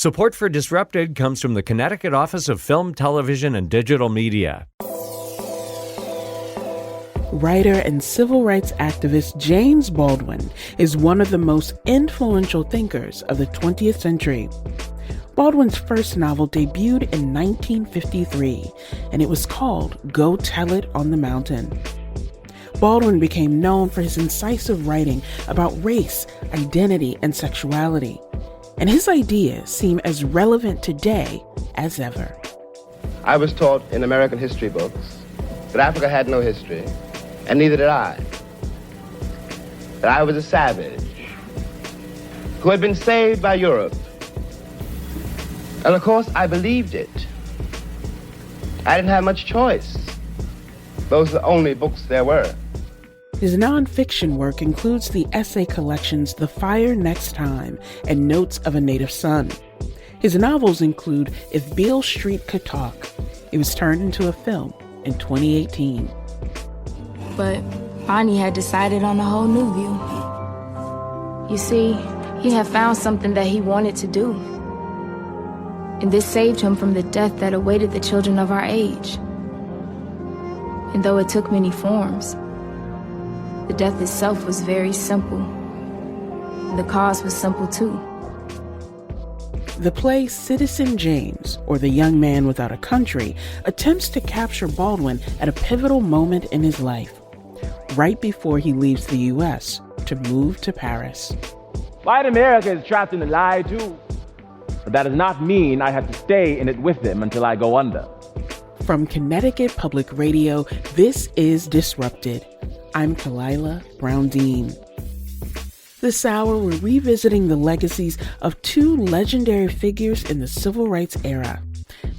Support for Disrupted comes from the Connecticut Office of Film, Television, and Digital Media. Writer and civil rights activist James Baldwin is one of the most influential thinkers of the 20th century. Baldwin's first novel debuted in 1953, and it was called Go Tell It on the Mountain. Baldwin became known for his incisive writing about race, identity, and sexuality, and his ideas seem as relevant today as ever. I was taught in American history books that Africa had no history, and neither did I. That I was a savage who had been saved by Europe. And of course, I believed it. I didn't have much choice. Those are the only books there were. His nonfiction work includes the essay collections The Fire Next Time and Notes of a Native Son. His novels include If Beale Street Could Talk. It was turned into a film in 2018. But Bonnie had decided on a whole new view. You see, he had found something that he wanted to do. And this saved him from the death that awaited the children of our age. And though it took many forms, the death itself was very simple. And the cause was simple too. The play Citizen James, or The Young Man Without a Country, attempts to capture Baldwin at a pivotal moment in his life, right before he leaves the U.S. to move to Paris. White America is trapped in a lie too. But that does not mean I have to stay in it with them until I go under. From Connecticut Public Radio, this is Disrupted. I'm Kalila Brown-Dean. This hour, we're revisiting the legacies of two legendary figures in the civil rights era,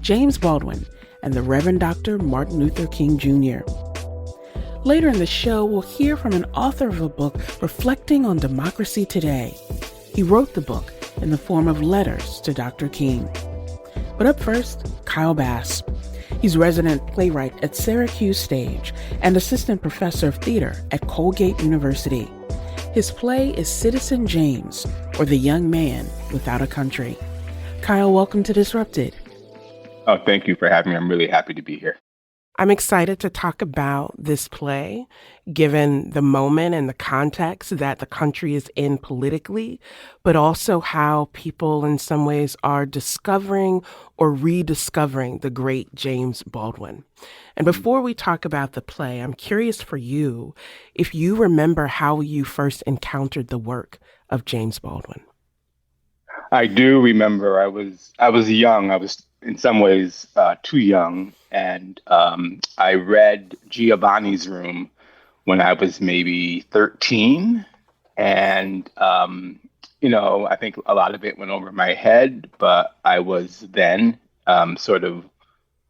James Baldwin and the Reverend Dr. Martin Luther King Jr. Later in the show, we'll hear from an author of a book reflecting on democracy today. He wrote the book in the form of letters to Dr. King. But up first, Kyle Bass. He's resident playwright at Syracuse Stage and assistant professor of theater at Colgate University. His play is Citizen James, or The Young Man Without a Country. Kyle, welcome to Disrupted. Oh, thank you for having me. I'm really happy to be here. I'm excited to talk about this play, given the moment and the context that the country is in politically, but also how people in some ways are discovering or rediscovering the great James Baldwin. And before we talk about the play, I'm curious for you if you remember how you first encountered the work of James Baldwin. I do remember I was young. I was in some ways too young. And I read Giovanni's Room when I was maybe 13. And, I think a lot of it went over my head, but I was then sort of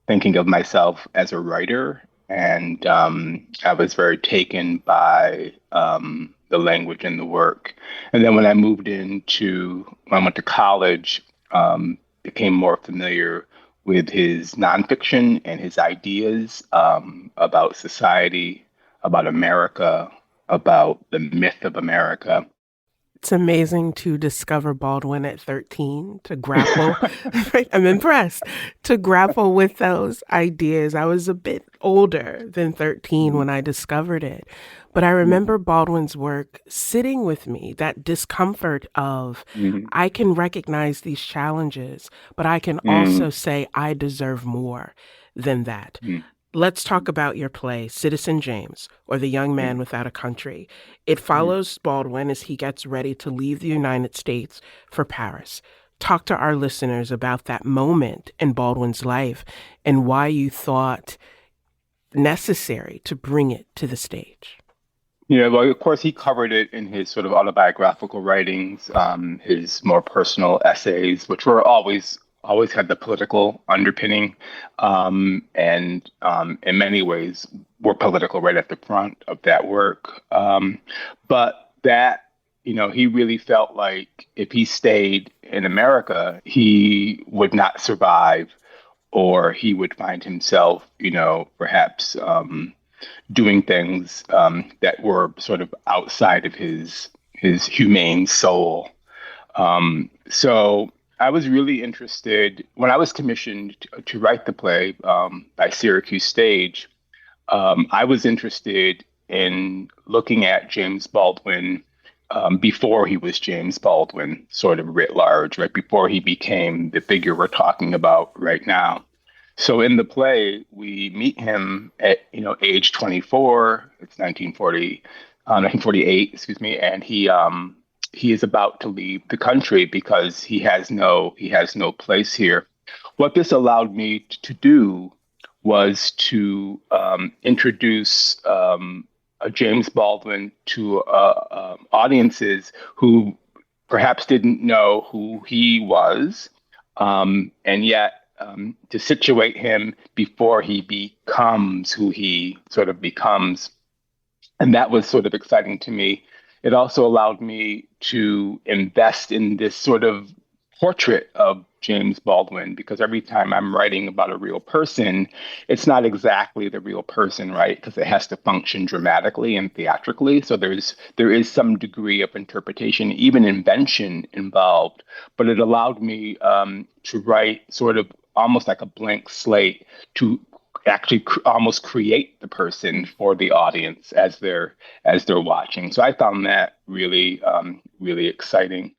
thinking of myself as a writer. And I was very taken by the language and the work. And then when I went to college, became more familiar with his nonfiction and his ideas about society, about America, about the myth of America. It's amazing to discover Baldwin at 13, to grapple. I'm impressed, to grapple with those ideas. I was a bit older than 13 when I discovered it. But I remember Baldwin's work sitting with me, that discomfort of, I can recognize these challenges, but I can also say I deserve more than that. Let's talk about your play, Citizen James, or The Young Man Without a Country. It follows Baldwin as he gets ready to leave the United States for Paris. Talk to our listeners about that moment in Baldwin's life and why you thought necessary to bring it to the stage. Yeah, well, of course, he covered it in his sort of autobiographical writings, his more personal essays, which were always had the political underpinning, and in many ways were political right at the front of that work. But that, he really felt like if he stayed in America, he would not survive, or he would find himself, perhaps doing things that were sort of outside of his humane soul. So I was really interested when I was commissioned to write the play by Syracuse Stage. I was interested in looking at James Baldwin before he was James Baldwin, sort of writ large, right before he became the figure we're talking about right now. So in the play, we meet him at age 24. It's 1948, excuse me, and he is about to leave the country because he has no place here. What this allowed me to do was to introduce James Baldwin to audiences who perhaps didn't know who he was, and yet to situate him before he becomes who he sort of becomes. And that was sort of exciting to me. It also allowed me to invest in this sort of portrait of James Baldwin, because every time I'm writing about a real person, it's not exactly the real person, right? Because it has to function dramatically and theatrically. So there is some degree of interpretation, even invention involved. But it allowed me to write sort of almost like a blank slate to actually almost create the person for the audience as they're watching. So I found that really really exciting.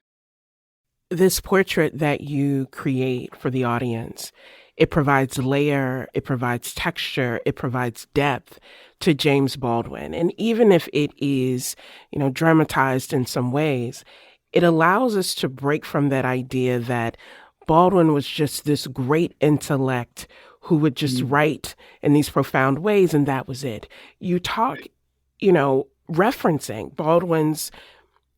This portrait that you create for the audience, it provides layer, it provides texture, it provides depth to James Baldwin. And even if it is, dramatized in some ways, it allows us to break from that idea that Baldwin was just this great intellect who would just write in these profound ways, and that was it. You talk, referencing Baldwin's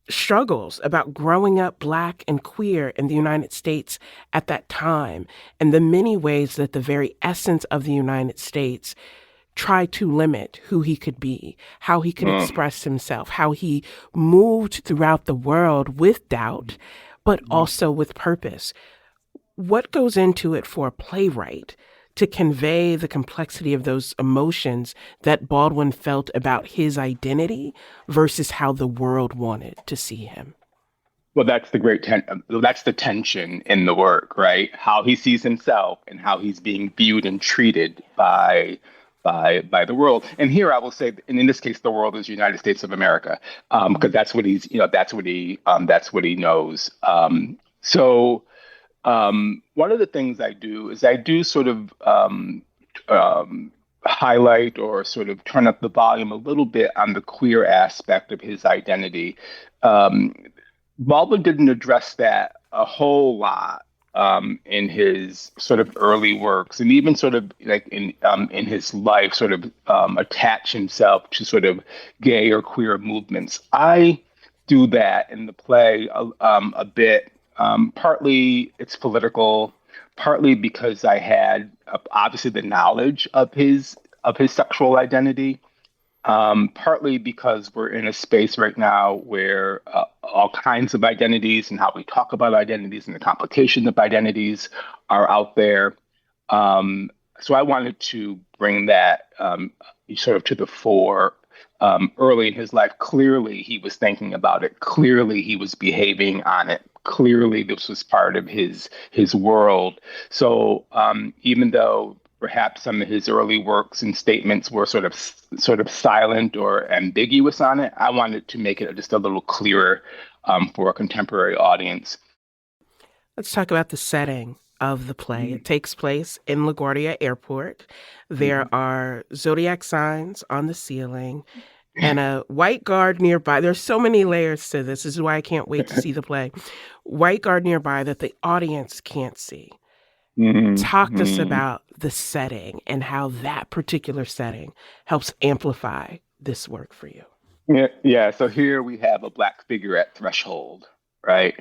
struggles about growing up Black and queer in the United States at that time, and the many ways that the very essence of the United States tried to limit who he could be, how he could express himself, how he moved throughout the world with doubt, but also with purpose. What goes into it for a playwright to convey the complexity of those emotions that Baldwin felt about his identity versus how the world wanted to see him? Well, that's that's the tension in the work, right? How he sees himself and how he's being viewed and treated by the world. And here I will say, and in this case, the world is the United States of America, because that's what that's what he knows. So one of the things I do is I do sort of highlight or sort of turn up the volume a little bit on the queer aspect of his identity. Baldwin didn't address that a whole lot in his sort of early works, and even sort of like in his life, sort of attach himself to sort of gay or queer movements. I do that in the play a bit. Partly it's political, partly because I had obviously the knowledge of his sexual identity, partly because we're in a space right now where all kinds of identities and how we talk about identities and the complications of identities are out there. So I wanted to bring that sort of to the fore. Early in his life, clearly he was thinking about it. Clearly he was behaving on it. Clearly this was part of his world. So even though perhaps some of his early works and statements were sort of silent or ambiguous on it, I wanted to make it just a little clearer for a contemporary audience. Let's talk about the setting of the play. It takes place in LaGuardia Airport. There are zodiac signs on the ceiling and a white guard nearby. There's so many layers to this. This is why I can't wait to see the play. White guard nearby that the audience can't see. Talk to us about the setting and how that particular setting helps amplify this work for you. Yeah. So here we have a Black figure at threshold, right?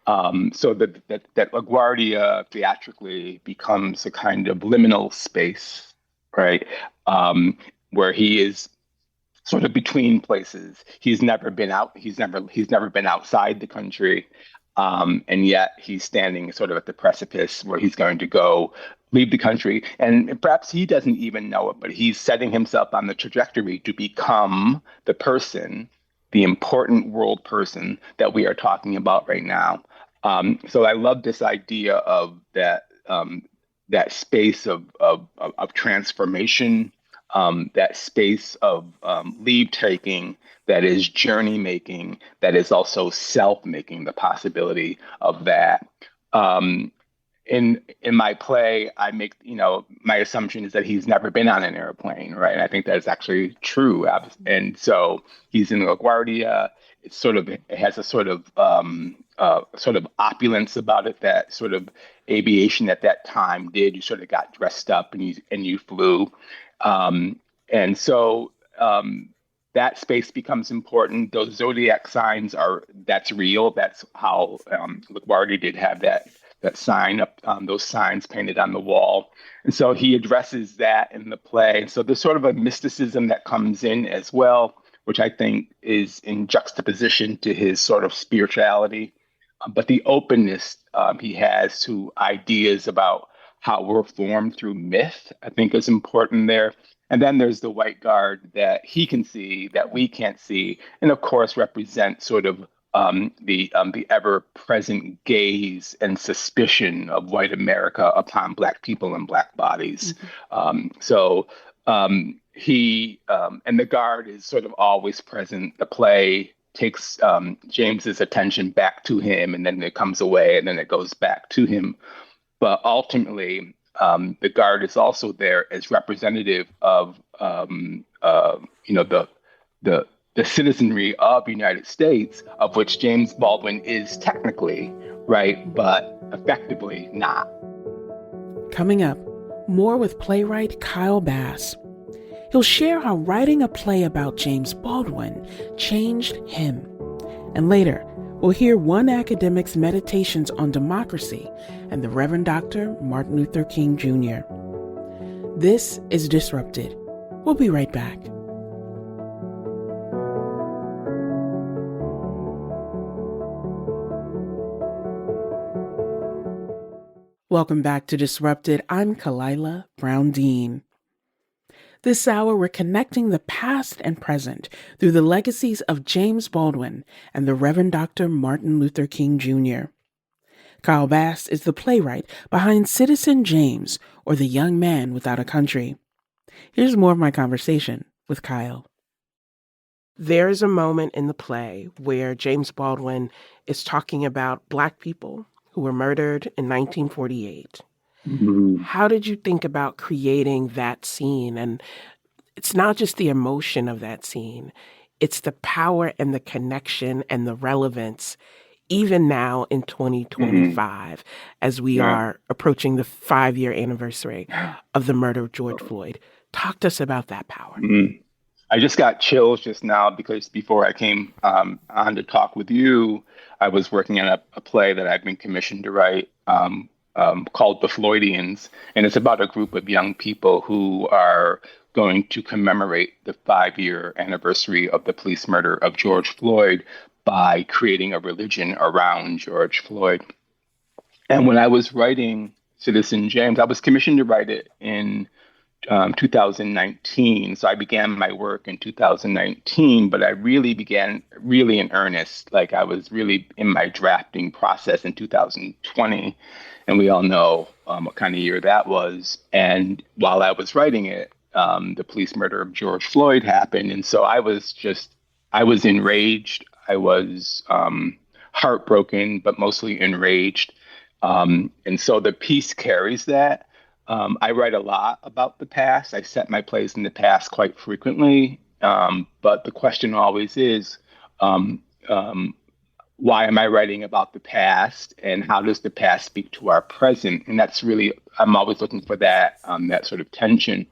So that LaGuardia theatrically becomes a kind of liminal space, right? Where he is sort of between places. He's never been out. He's never been outside the country, and yet he's standing sort of at the precipice where he's going to go leave the country, and perhaps he doesn't even know it, but he's setting himself on the trajectory to become the person, the important world person that we are talking about right now. So I love this idea of that space of transformation, that space of leave taking, that is journey making, that is also self making, the possibility of that. Um, in my play, I make, my assumption is that he's never been on an airplane, right? And I think that's actually true. And so he's in LaGuardia. It has a sort of opulence about it that sort of aviation at that time did. You sort of got dressed up and you flew. And so that space becomes important. Those zodiac signs that's real. That's how LaGuardia did have that sign up, those signs painted on the wall. And so he addresses that in the play. And so there's sort of a mysticism that comes in as well, which I think is in juxtaposition to his sort of spirituality. But the openness he has to ideas about how we're formed through myth, I think is important there. And then there's the white guard that he can see that we can't see, and of course represent sort of the ever-present gaze and suspicion of white America upon Black people and Black bodies. He and the guard is sort of always present. The play takes James's attention back to him, and then it comes away, and then it goes back to him. But ultimately, the guard is also there as representative of the citizenry of the United States, of which James Baldwin is technically, right, but effectively not. Coming up, more with playwright Kyle Bass. He'll share how writing a play about James Baldwin changed him. And later, we'll hear one academic's meditations on democracy and the Reverend Dr. Martin Luther King Jr. This is Disrupted. We'll be right back. Welcome back to Disrupted. I'm Kalila Brown-Dean. This hour, we're connecting the past and present through the legacies of James Baldwin and the Reverend Dr. Martin Luther King Jr. Kyle Bass is the playwright behind Citizen James, or The Young Man Without a Country. Here's more of my conversation with Kyle. There's a moment in the play where James Baldwin is talking about Black people who were murdered in 1948. Mm-hmm. How did you think about creating that scene? And it's not just the emotion of that scene, it's the power and the connection and the relevance, even now in 2025, as we are approaching the 5-year anniversary of the murder of George Floyd. Talk to us about that power. Mm-hmm. I just got chills just now because before I came on to talk with you, I was working on a play that I've been commissioned to write called The Floydians. And it's about a group of young people who are going to commemorate the 5-year anniversary of the police murder of George Floyd by creating a religion around George Floyd. And when I was writing Citizen James, I was commissioned to write it in 2019. So I began my work in 2019, but I really began in earnest. Like I was really in my drafting process in 2020. And we all know what kind of year that was. And while I was writing it, the police murder of George Floyd happened. And so I was enraged. I was heartbroken, but mostly enraged. And so the piece carries that. I write a lot about the past. I set my plays in the past quite frequently. But the question always is, why am I writing about the past, and how does the past speak to our present? And that's really, I'm always looking for that, that sort of tension.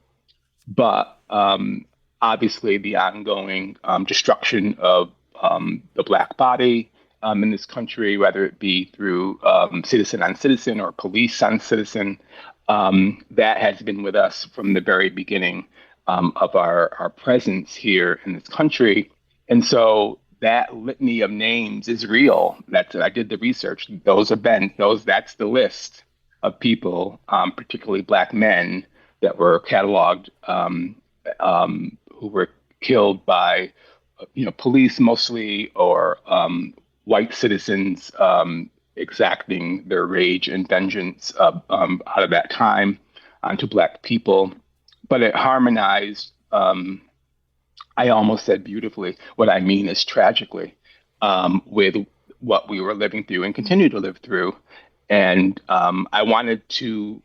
But obviously the ongoing destruction of the Black body in this country, whether it be through citizen on citizen or police on citizen, that has been with us from the very beginning of our presence here in this country. And so that litany of names is real. I did the research. That's the list of people, particularly Black men, that were cataloged, who were killed by, police mostly, or white citizens exacting their rage and vengeance out of that time onto Black people. But it harmonized, I almost said beautifully, what I mean is tragically, with what we were living through and continue to live through. And I wanted to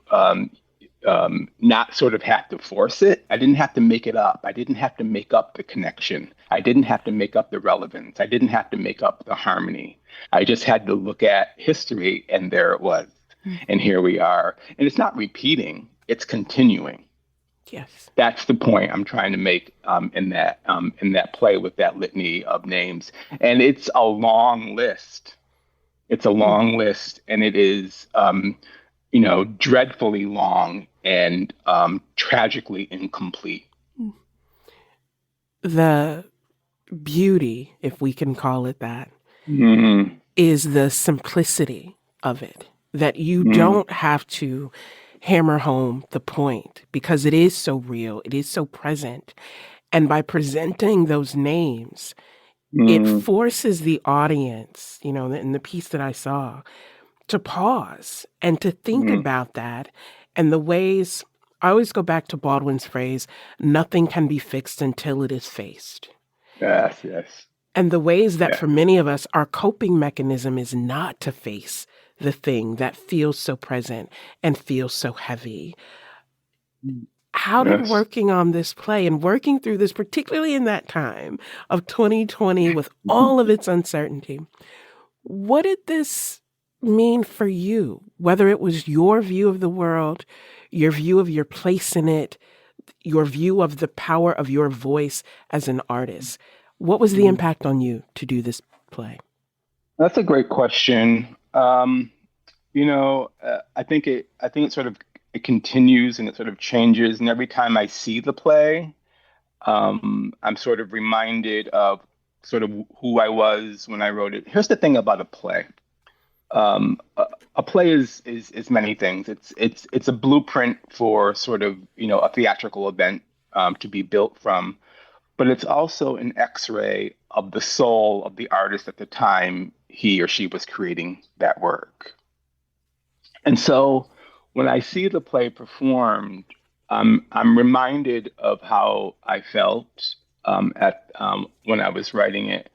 not sort of have to force it. I didn't have to make it up. I didn't have to make up the connection. I didn't have to make up the relevance. I didn't have to make up the harmony. I just had to look at history, and there it was. And here we are. And it's not repeating, it's continuing. Yes. That's the point I'm trying to make in that play with that litany of names. And it's a long list. It's a long list, and it is dreadfully long and tragically incomplete. The beauty, if we can call it that, is the simplicity of it, that you don't have to hammer home the point because it is so real, it is so present. And by presenting those names, it forces the audience, in the piece that I saw, to pause and to think about that and the ways. I always go back to Baldwin's phrase, nothing can be fixed until it is faced. Yes. And the ways that for many of us, our coping mechanism is not to face the thing that feels so present and feels so heavy. How did working on this play and working through this, particularly in that time of 2020 with all of its uncertainty, what did this mean for you? Whether it was your view of the world, your view of your place in it, your view of the power of your voice as an artist. What was the impact on you to do this play? That's a great question. I think it continues and it sort of changes. And every time I see the play, I'm sort of reminded of sort of who I was when I wrote it. Here's the thing about a play. A play is many things. It's a blueprint for sort of a theatrical event to be built from, but it's also an X-ray of the soul of the artist at the time he or she was creating that work. And so when I see the play performed, I'm reminded of how I felt when I was writing it,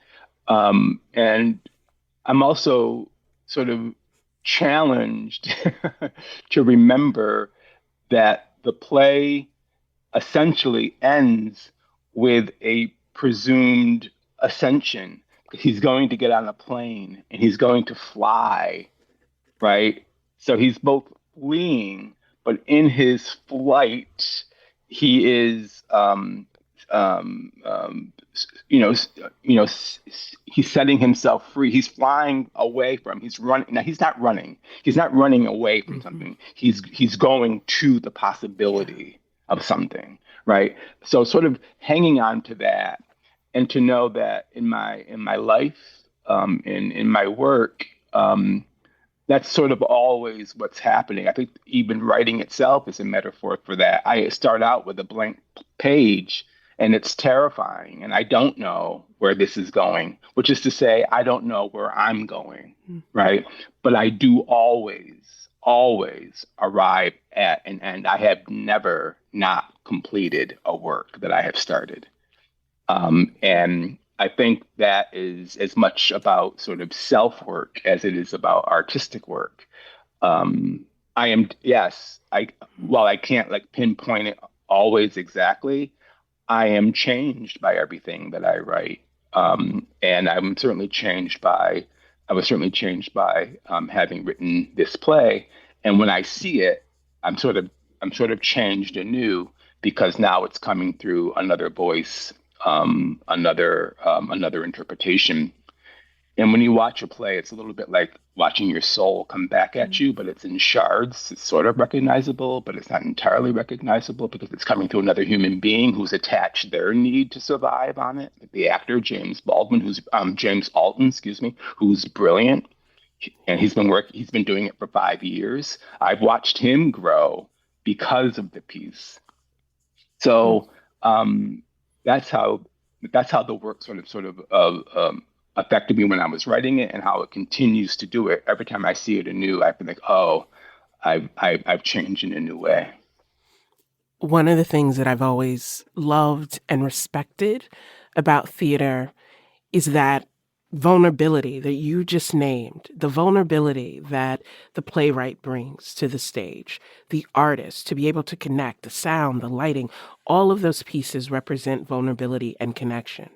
and I'm also sort of challenged to remember that the play essentially ends with a presumed ascension. He's going to get on a plane and he's going to fly, right? So he's both fleeing, but in his flight, he is he's setting himself free. He's flying away from. He's running. Now he's not running. He's not running away from something. He's going to the possibility of something, right? So sort of hanging on to that, and to know that in my life, in my work, that's sort of always what's happening. I think even writing itself is a metaphor for that. I start out with a blank page. And it's terrifying. And I don't know where this is going, which is to say, I don't know where I'm going, right? But I do always arrive at an end. I have never not completed a work that I have started. And I think that is as much about sort of self-work as it is about artistic work. While I can't pinpoint it always exactly, I am changed by everything that I write, and I was certainly changed by having written this play. And when I see it, I'm sort of changed anew, because now it's coming through another voice, another interpretation. And when you watch a play, it's a little bit like watching your soul come back at you, but it's in shards. It's sort of recognizable, but it's not entirely recognizable because it's coming through another human being who's attached their need to survive on it. The actor, James Alton, who's brilliant. And he's been doing it for 5 years. I've watched him grow because of the piece. So that's how the work sort of affected me when I was writing it and how it continues to do it. Every time I see it anew, I feel like, oh, I've changed in a new way. One of the things that I've always loved and respected about theater is that vulnerability that you just named, the vulnerability that the playwright brings to the stage, the artist to be able to connect, the sound, the lighting, all of those pieces represent vulnerability and connection.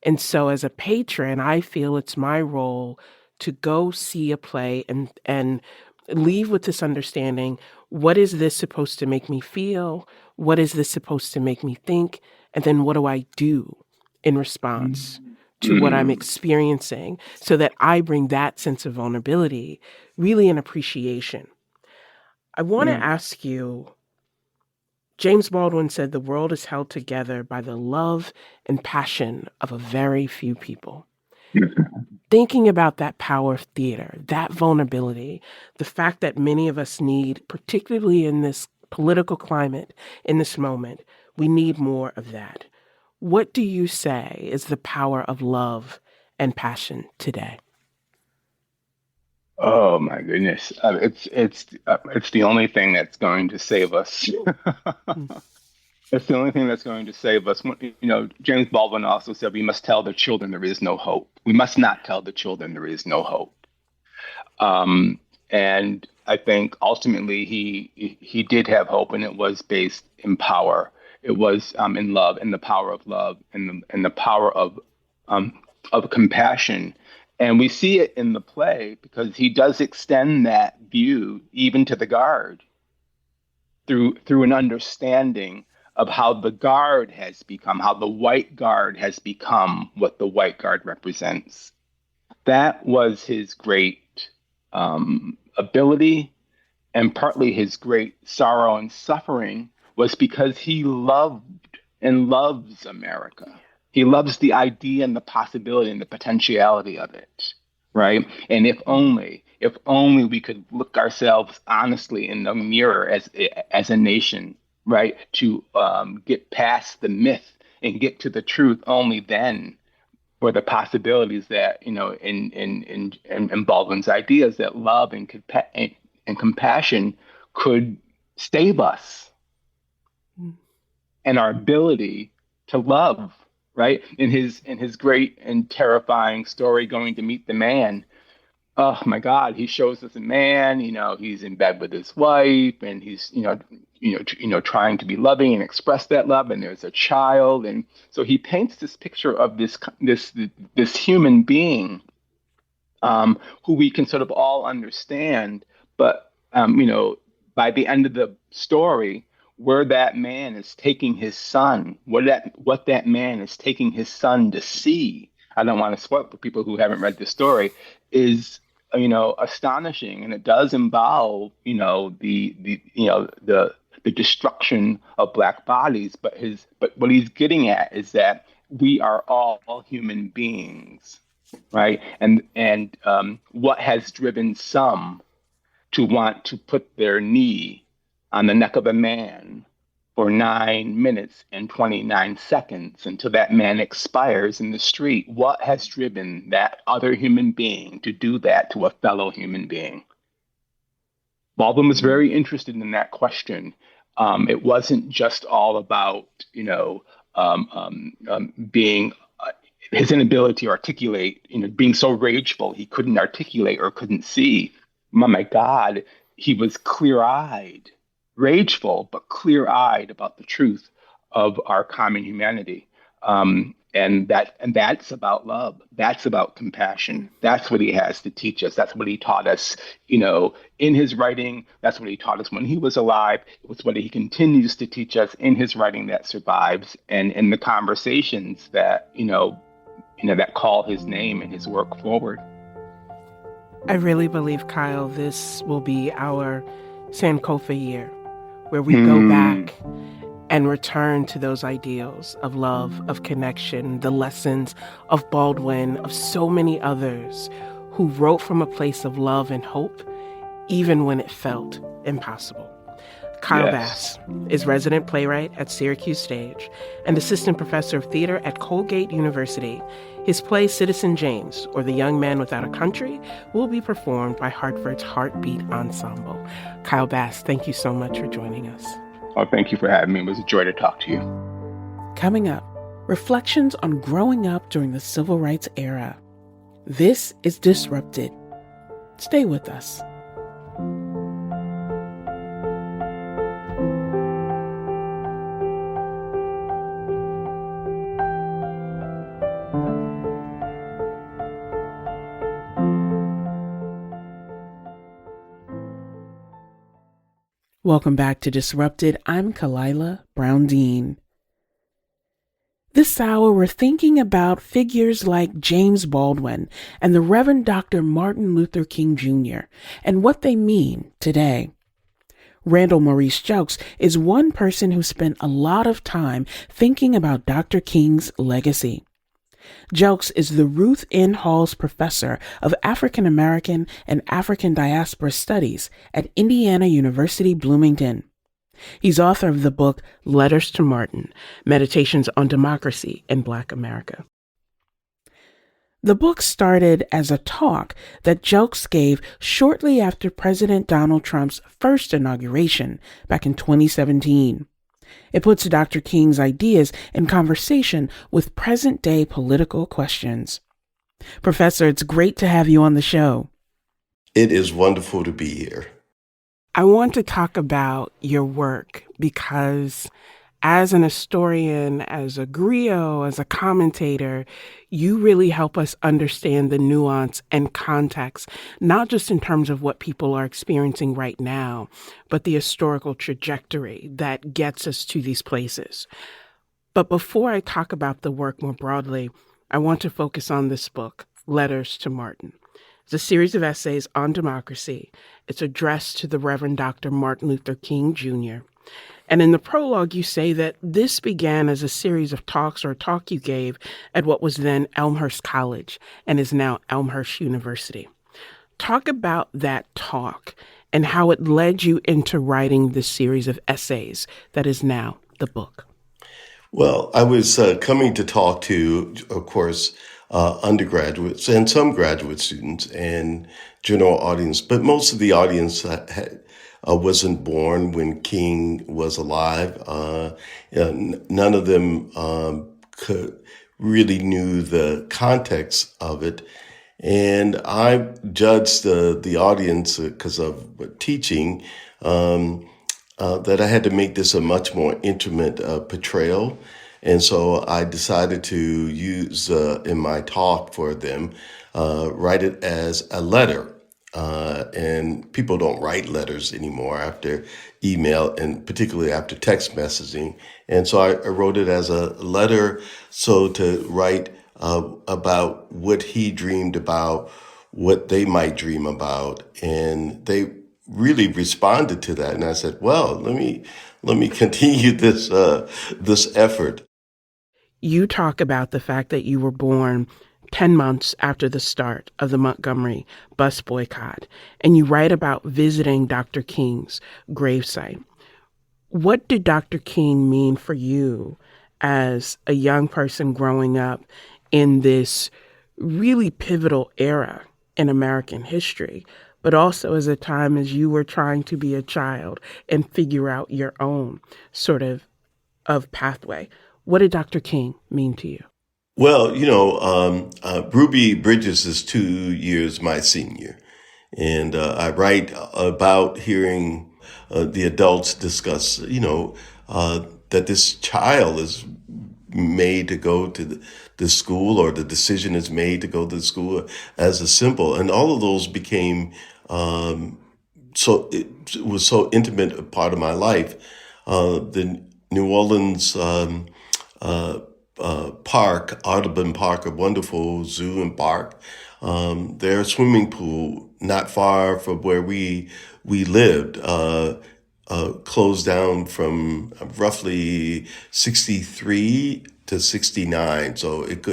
And so as a patron, I feel it's my role to go see a play and leave with this understanding, what is this supposed to make me feel? What is this supposed to make me think? And then what do I do in response to what I'm experiencing so that I bring that sense of vulnerability, really an appreciation. I want to ask you, James Baldwin said the world is held together by the love and passion of a very few people. Thinking about that power of theater, that vulnerability, the fact that many of us need, particularly in this political climate, in this moment, we need more of that. What do you say is the power of love and passion today? Oh my goodness, it's the only thing that's going to save us. It's the only thing that's going to save us. James Baldwin also said we must tell the children there is no hope. We must not tell the children there is no hope. And I think ultimately he did have hope, and it was based in power. It was in love, and the power of love, and the power of compassion. And we see it in the play because he does extend that view even to the guard through an understanding of how the guard has become, how the white guard has become what the white guard represents. That was his great ability, and partly his great sorrow and suffering was because he loved and loves America. He loves the idea and the possibility and the potentiality of it, right? And if only we could look ourselves honestly in the mirror as a nation, right, to get past the myth and get to the truth, only then were the possibilities that, in Baldwin's ideas, that love and compassion could save us and our ability to love, right? In his great and terrifying story, Going to Meet the Man, oh my God, he shows us a man, he's in bed with his wife, and he's, trying to be loving and express that love, and there's a child, and so he paints this picture of this human being, who we can sort of all understand, but by the end of the story, where that man is taking his son, what that man is taking his son to see, I don't want to spoil it for people who haven't read the story, is astonishing, and it does involve the destruction of Black bodies, but what he's getting at is that we are all human beings, right? And what has driven some to want to put their knee on the neck of a man for 9 minutes and 29 seconds until that man expires in the street? What has driven that other human being to do that to a fellow human being? Baldwin was very interested in that question. It wasn't just all about, being his inability to articulate, being so rageful he couldn't articulate or couldn't see. My God, he was clear-eyed, rageful, but clear-eyed about the truth of our common humanity. And that's about love. That's about compassion. That's what he has to teach us. That's what he taught us, in his writing. That's what he taught us when he was alive. It was what he continues to teach us in his writing that survives, and in the conversations that, that call his name and his work forward. I really believe, Kyle, this will be our Sankofa year, where we go back and return to those ideals of love, of connection, the lessons of Baldwin, of so many others who wrote from a place of love and hope, even when it felt impossible. Kyle Yes. Bass is resident playwright at Syracuse Stage and assistant professor of theater at Colgate University. His play Citizen James, or The Young Man Without a Country, will be performed by Hartford's Heartbeat Ensemble. Kyle Bass, thank you so much for joining us. Oh, thank you for having me. It was a joy to talk to you. Coming up, reflections on growing up during the Civil Rights era. This is Disrupted. Stay with us. Welcome back to Disrupted. I'm Kalila Brown-Dean. This hour, we're thinking about figures like James Baldwin and the Reverend Dr. Martin Luther King Jr. and what they mean today. Randall Maurice Jokes is one person who spent a lot of time thinking about Dr. King's legacy. Jokes is the Ruth N. Halls Professor of African American and African Diaspora Studies at Indiana University, Bloomington. He's author of the book Letters to Martin, Meditations on Democracy in Black America. The book started as a talk that Jokes gave shortly after President Donald Trump's first inauguration back in 2017. It puts Dr. King's ideas in conversation with present-day political questions. Professor, it's great to have you on the show. It is wonderful to be here. I want to talk about your work because as an historian, as a griot, as a commentator, you really help us understand the nuance and context, not just in terms of what people are experiencing right now, but the historical trajectory that gets us to these places. But before I talk about the work more broadly, I want to focus on this book, Letters to Martin. It's a series of essays on democracy. It's addressed to the Reverend Dr. Martin Luther King Jr. And in the prologue, you say that this began as a series of talks or a talk you gave at what was then Elmhurst College and is now Elmhurst University. Talk about that talk and how it led you into writing this series of essays that is now the book. Well, I was coming to talk to, of course, undergraduates and some graduate students and general audience, but most of the audience wasn't born when King was alive. None of them could really knew the context of it. And I judged the audience because of teaching that I had to make this a much more intimate portrayal. And so I decided to use in my talk for them, write it as a letter. And people don't write letters anymore after email and particularly after text messaging. And so I wrote it as a letter, so to write about what he dreamed about, what they might dream about. And they really responded to that. And I said, well, let me continue this effort. You talk about the fact that you were born 10 months after the start of the Montgomery bus boycott, and you write about visiting Dr. King's gravesite. What did Dr. King mean for you as a young person growing up in this really pivotal era in American history, but also as a time as you were trying to be a child and figure out your own sort of pathway? What did Dr. King mean to you? Well, Ruby Bridges is 2 years my senior. And I write about hearing the adults discuss, that this child is made to go to the school, or the decision is made to go to the school as a symbol. And all of those became it was so intimate a part of my life. The New Orleans park, Audubon Park, a wonderful zoo and park. Their swimming pool, not far from where we lived, closed down from roughly 63 to 69, so it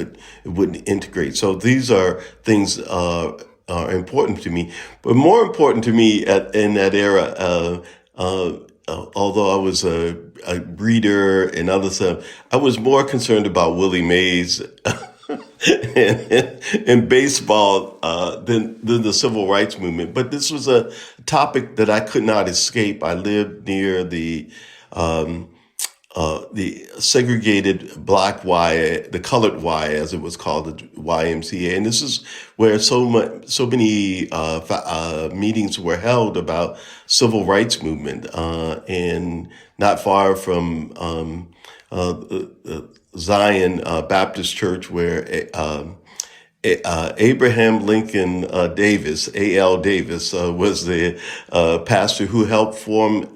wouldn't integrate. So these are things are important to me, but more important to me in that era, although I was a reader and other stuff, I was more concerned about Willie Mays and baseball than the civil rights movement. But this was a topic that I could not escape. I lived near the segregated black Y, the colored Y, as it was called, the YMCA, and this is where so many meetings were held about civil rights movement, and not far from Zion Baptist Church, where Abraham Lincoln Davis, A.L. Davis, was the pastor who helped form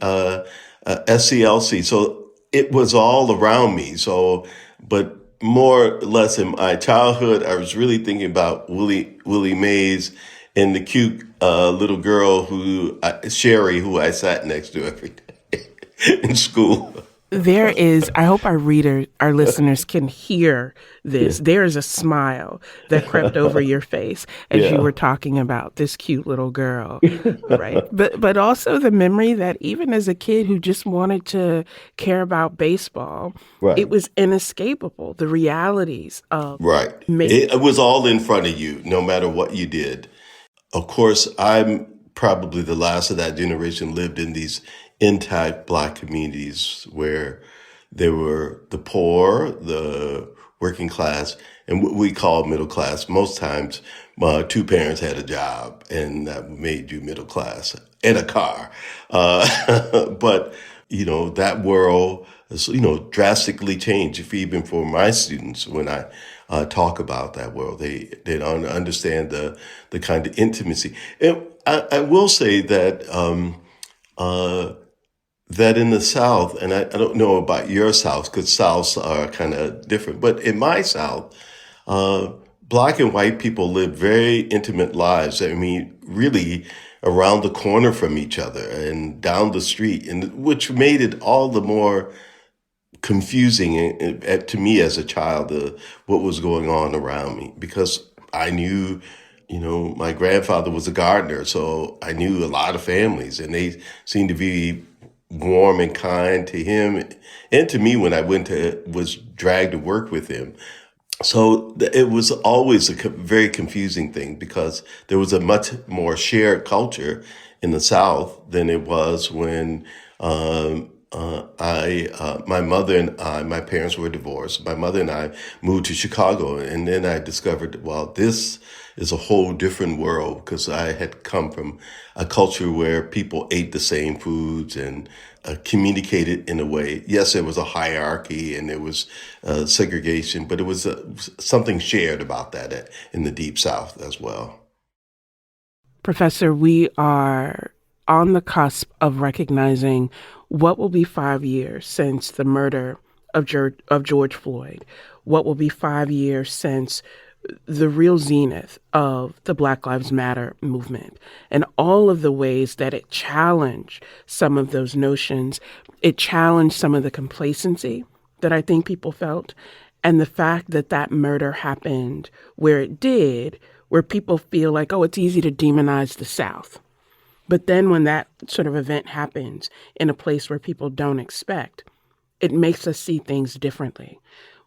SCLC. So it was all around me. So, but more or less in my childhood, I was really thinking about Willie Mays and the cute little girl Sherry, who I sat next to every day in school. There is, I hope our listeners can hear this. Yeah. There is a smile that crept over your face as you were talking about this cute little girl, right? But also the memory that even as a kid who just wanted to care about baseball, Right. It was inescapable. The realities of Right. It was all in front of you, no matter what you did. Of course, I'm probably the last of that generation lived in these intact Black communities where there were the poor, the working class, and what we call middle class. Most times, two parents had a job, and that made you middle class, and a car. But, that world has, drastically changed. Even for my students, when I talk about that world, they don't understand the kind of intimacy. And I will say that that in the South, and I don't know about your South, because Souths are kind of different, but in my South, Black and white people live very intimate lives. I mean, really around the corner from each other and down the street, and which made it all the more confusing to me as a child, what was going on around me, because I knew, my grandfather was a gardener, so I knew a lot of families, and they seemed to be warm and kind to him and to me when I was dragged to work with him. So it was always a very confusing thing, because there was a much more shared culture in the South than it was when my mother and my parents were divorced. My mother and I moved to Chicago, and then I discovered, well, this is a whole different world, because I had come from a culture where people ate the same foods and communicated in a way. Yes, there was a hierarchy and there was segregation, but it was something shared about that in the Deep South as well. Professor, we are on the cusp of recognizing what will be 5 years since the murder of George Floyd. What will be 5 years since the real zenith of the Black Lives Matter movement, and all of the ways that it challenged some of those notions. It challenged some of the complacency that I think people felt, and the fact that that murder happened where it did, where people feel like, oh, it's easy to demonize the South. But then when that sort of event happens in a place where people don't expect, it makes us see things differently.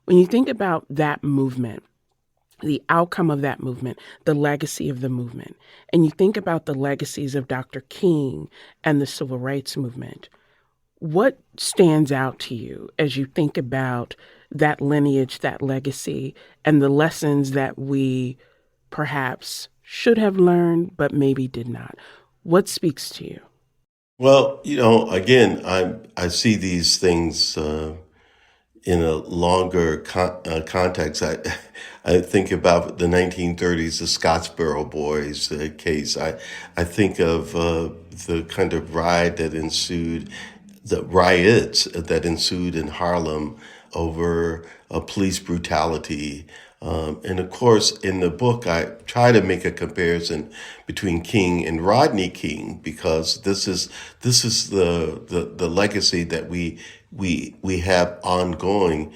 When you think about that movement, the outcome of that movement, the legacy of the movement, and you think about the legacies of Dr. King and the civil rights movement, what stands out to you as you think about that lineage, that legacy, and the lessons that we perhaps should have learned, but maybe did not? What speaks to you? Well, again, I see these things in a longer context. I think about the 1930s, the Scottsboro Boys case. I think of the kind of the riots that ensued in Harlem over police brutality. And of course, in the book, I try to make a comparison between King and Rodney King, because this is the legacy that we have ongoing.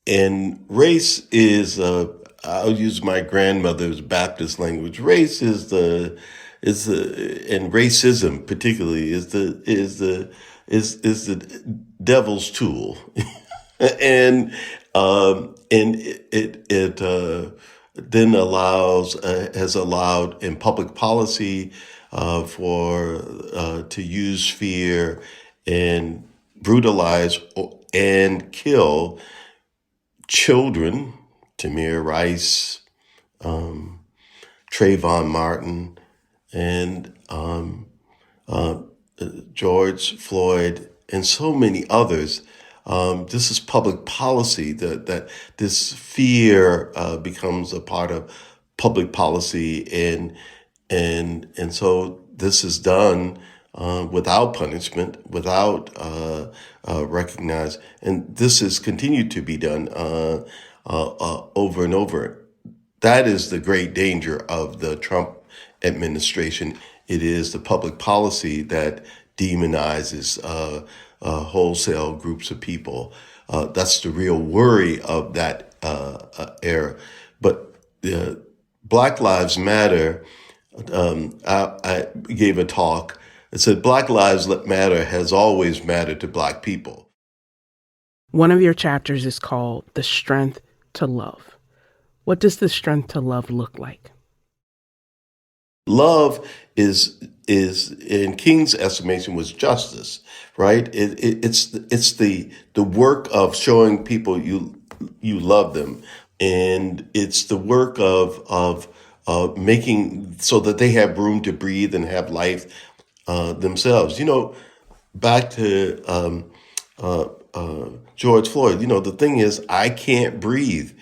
And race is, I'll use my grandmother's Baptist language. Race and racism particularly is the is the devil's tool, and it then has allowed in public policy for to use fear and brutalize and kill children, Tamir Rice, Trayvon Martin, and George Floyd, and so many others. This is public policy that this fear becomes a part of public policy, and so this is done without punishment, without recognized, and this is continued to be done over and over. That is the great danger of the Trump administration. It is the public policy that demonizes wholesale groups of people. That's the real worry of that era. But Black Lives Matter, I gave a talk. It said Black Lives Matter has always mattered to Black people. One of your chapters is called The Strength to Love. What does the strength to love look like? Love is in King's estimation was justice, right? It's the work of showing people you love them, and it's the work of making so that they have room to breathe and have life themselves. Back to George Floyd. The thing is, I can't breathe.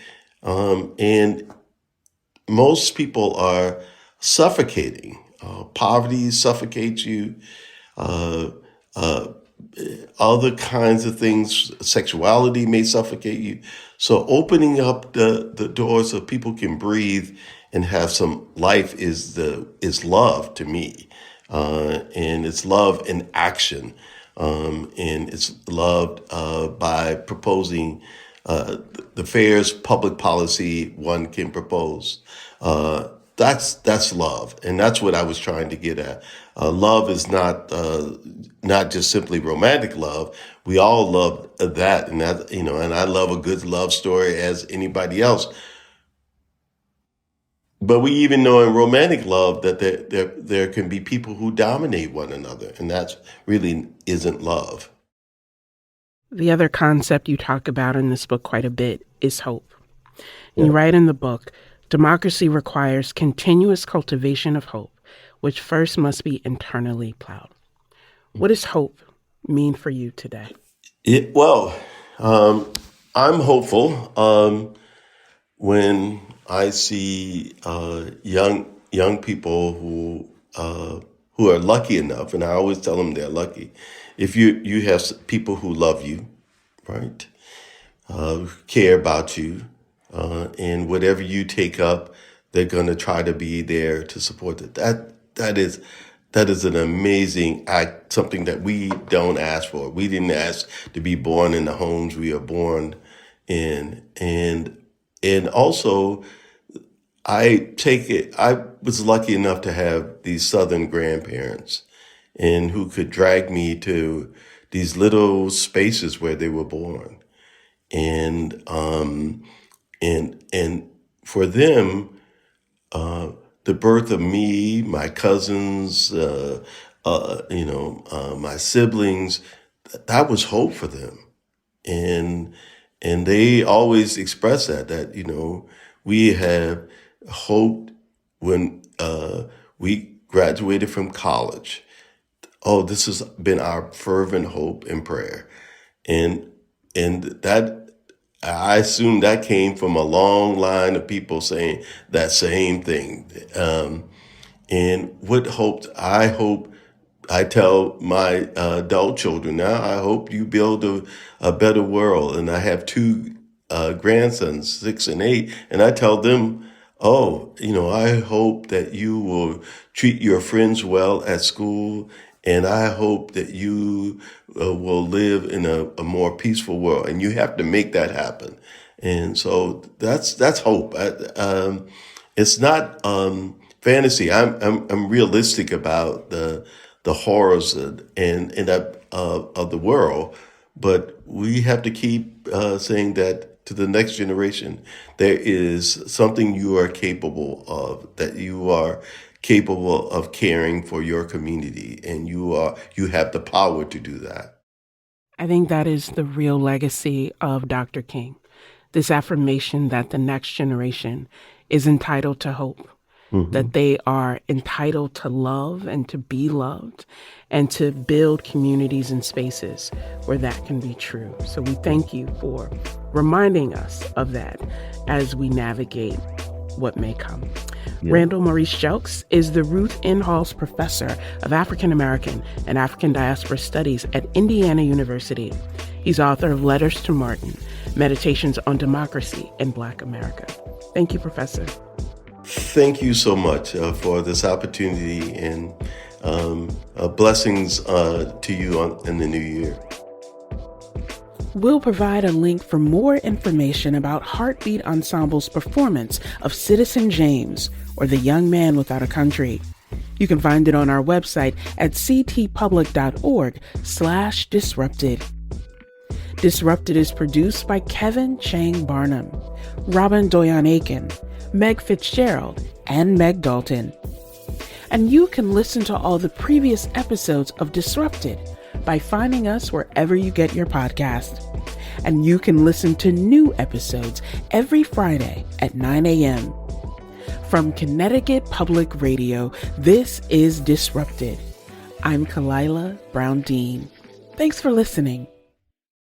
And most people are suffocating. Poverty suffocates you. Other kinds of things, sexuality may suffocate you. So opening up the doors so people can breathe and have some life is love to me. And it's love in action. And it's loved by proposing the fairest public policy one can propose. That's love, and that's what I was trying to get at. Love is not just simply romantic love. We all love that, and and I love a good love story as anybody else. But we even know in romantic love that there can be people who dominate one another, and that really isn't love. The other concept you talk about in this book quite a bit is hope. And you write in the book, democracy requires continuous cultivation of hope, which first must be internally plowed. What does hope mean for you today? I'm hopeful when I see young people who are lucky enough, and I always tell them they're lucky. If you have people who love you, right, care about you, and whatever you take up, they're going to try to be there to support it. That is an amazing act, something that we don't ask for. We didn't ask to be born in the homes we are born in, and also I was lucky enough to have these Southern grandparents, and who could drag me to these little spaces where they were born, and for them, the birth of me, my cousins, my siblings, that was hope for them, and they always express that we have hoped when we graduated from college. Oh, this has been our fervent hope and prayer. And that, I assume that came from a long line of people saying that same thing. And what I hope, I tell my adult children now, I hope you build a better world. And I have two grandsons, 6 and 8, and I tell them, I hope that you will treat your friends well at school, and I hope that you will live in a more peaceful world. And you have to make that happen. And so that's hope. It's not fantasy. I'm realistic about the horrors, and of the world, but we have to keep saying that to the next generation. There is something you are capable of, that you are capable of caring for your community, and you have the power to do that. I think that is the real legacy of Dr. King, this affirmation that the next generation is entitled to hope, that they are entitled to love and to be loved, and to build communities and spaces where that can be true. So we thank you for reminding us of that as we navigate what may come. Yeah. Randall Maurice Jelks is the Ruth Inhalls Professor of African American and African Diaspora Studies at Indiana University. He's author of Letters to Martin, Meditations on Democracy in Black America. Thank you, Professor. Thank you so much for this opportunity, and blessings to you in the new year. We'll provide a link for more information about Heartbeat Ensemble's performance of Citizen James, or The Young Man Without a Country. You can find it on our website at ctpublic.org/disrupted. Disrupted is produced by Kevin Chang Barnum, Robin Doyon-Aiken, Meg Fitzgerald, and Meg Dalton. And you can listen to all the previous episodes of Disrupted by finding us wherever you get your podcast. And you can listen to new episodes every Friday at 9 a.m. From Connecticut Public Radio, this is Disrupted. I'm Kalila Brown Dean. Thanks for listening.